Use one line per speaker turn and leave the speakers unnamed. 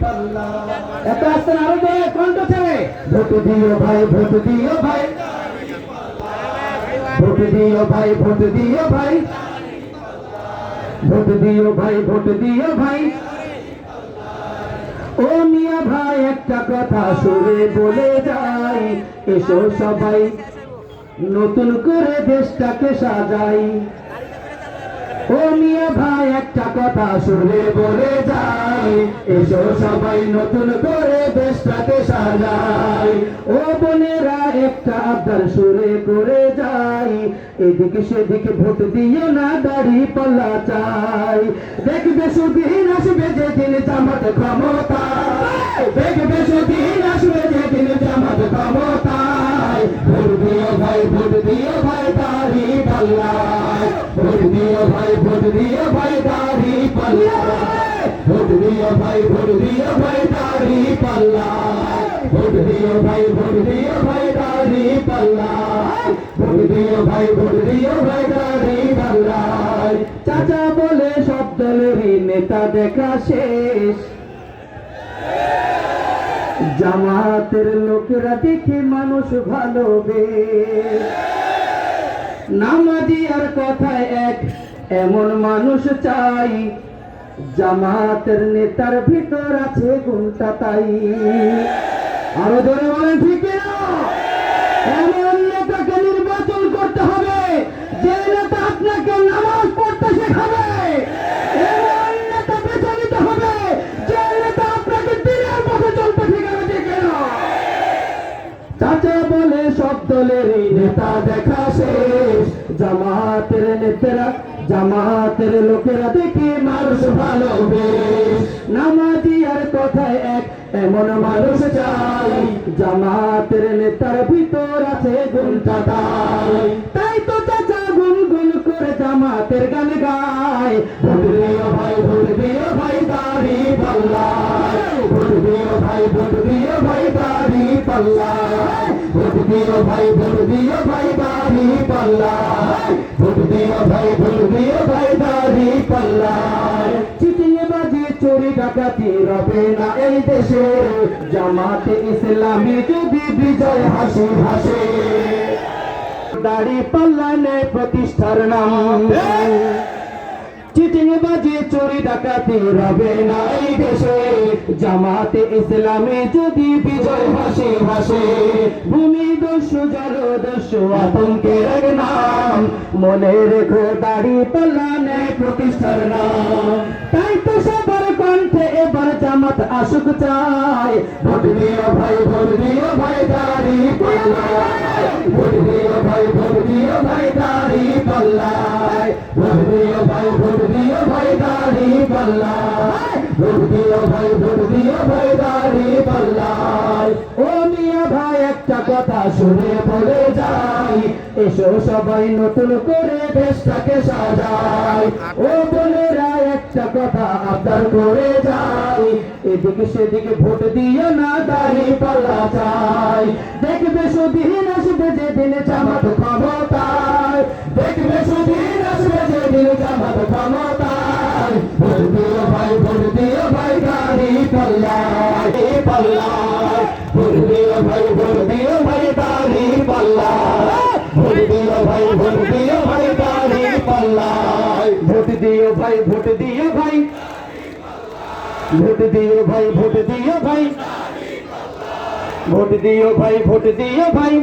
পাল্লা। এত আসছেন আরো যে কণ্ঠ ছেড়ে ভোট দিও ভাই, ভোট দিও ভাই, ভোট দিও ভাই, ভোট দিও ভাই, ভোট দিও ভাই, ভোট দিও ভাই। ও মিয়া ভাই একটা কথা সুরে বলে যাই, এসো সবাই নতুন করে দেশটাকে সাজাই। ও মিয়া ভাই একটা কথা সুরে বলে যাই, এসো সবাই নতুন করে দেশটাকে সাজাই। ও বোনেরা একটা আবদার সুরে করে যাই, এদিকে সেদিকে ভোট দিও না, দাড়ি পাল্লা চাই। দেখবে সুদিন আসবে যেদিন জামাত ক্ষমতায়, দেখবে সুদিন আসবে যেদিন জামাত ক্ষমতায়। ভোট দিও ভাই, ভোট দিও ভাই, দাড়ি পাল্লায়। ভোট দিও ভাই, ভোট দিও ভাই, দাড়ি পাল্লায়। ভোট দিও ভাই, ভোট দিও ভাই, দাড়ি পাল্লায়। ভোট দিও ভাই, ভোট দিও ভাই, দাড়ি পাল্লায়। ভোট দিও ভাই, ভোট দিও ভাই, দাড়ি পাল্লায়। চাচা বলে সব দলেরই নেতা দেখা শেষ, জামাতের লোকেরা দেখে মানুষ ভালোবেসে। নামাজি আর কথায় এক এমন মানুষ চাই, জামাতের নেতার ভিতর আছে গুণটা তাই। আরো জোরে বলেন ঠিক না? এমন নেতাকে নির্বাচন করতে হবে যে নেতা আপনাকে নামাজ পড়তে শেখাবে। এমন নেতা বেছে নিতে হবে যে নেতা আপনাকে দিনের পথে চলতে শেখাবে। ঠিক না? চাচা বলে সব দলেরই নেতা দেখা শেষ, জামাতের নেতারা জামাতের লোকেরা দেখে মানুষ ভালোবেসে। নামাজি আর কথায় এক এমন মানুষ চাই, জামাতের নেতার ভিতর আছে গুণটা তাই। তাই তো চাচা গুনগুন করে জামাতের গান গায়। ভোট দিও ভাই, ভোট দিও ভাই, দাড়ি পাল্লায়। ভোট দিও ভাই, ভোট দিও ভাই, দাড়ি পাল্লায়। ভোট দিও ভাই, ভোট দিও ভাই, দাড়ি পাল্লায়। ভোট দিও ভাই, ভোট দিও ভাই, দাড়ি পাল্লায়। চিটিংবাজি চুরি ডাকাতি রবে না এই দেশে, জামাতে ইসলামী যদি বিজয় হাসি হাসে। দাড়ি পাল্লা নেই প্রতিষ্ঠার নাম, চিটিংবাজি চুরি ডাকাতি রবে না এই দেশে, জামাতে ইসলামী যদি বিজয় হাসি হাসে। ভূমি দস্যু জলদস্যু আতঙ্কের এক নাম, মনে রেখো দাড়ি পাল্লা নেই প্রতিষ্ঠার নাম। তাই তো সবার কণ্ঠে এবার জামাত আসুক চাই। ভোট দিও ভাই, ভোট দিও ভাই, দাড়ি পাল্লায়। ভোট দিও ভাই, ভোট দিও ভাই, দাড়ি পাল্লায়। ভোট দিও ভাই, ভোট দিও ভাই, দাড়ি পাল্লায়। ভোট দিও ভাই, ভোট দিও ভাই, দাড়ি পাল্লায়। ও মিয়া ভাই একটা কথা শুনে বলে যাই, এসো সবাই নতুন করে দেশটাকে সাজাই। ও বোনেরা একটা কথা আবদার করে যাই, এদিকে সেদিকে ভোট দিও না, দাড়ি পাল্লা চাই। দেখবে সুদিন আসবে যেদিন জামাত ক্ষমতায়, দেখবে সুদিন আসবে যেদিন জামাত ক্ষমতায়। ভোট দিও ভাই, ভোট দিও ভাই, দাড়ি পাল্লায় পাল্লায়। ভোট দিও ভাই, ভোট দিও ভাই, দাড়ি পাল্লায়। ভোট দিও ভাই, ভোট দিও ভাই, দাড়ি পাল্লায়। ভোট দিও ভাই, ভোট দিও ভাই, ভোট দিও ভাই, ভোট দিও ভাই, ভোট দিও ভাই, ভোট দিও ভাই।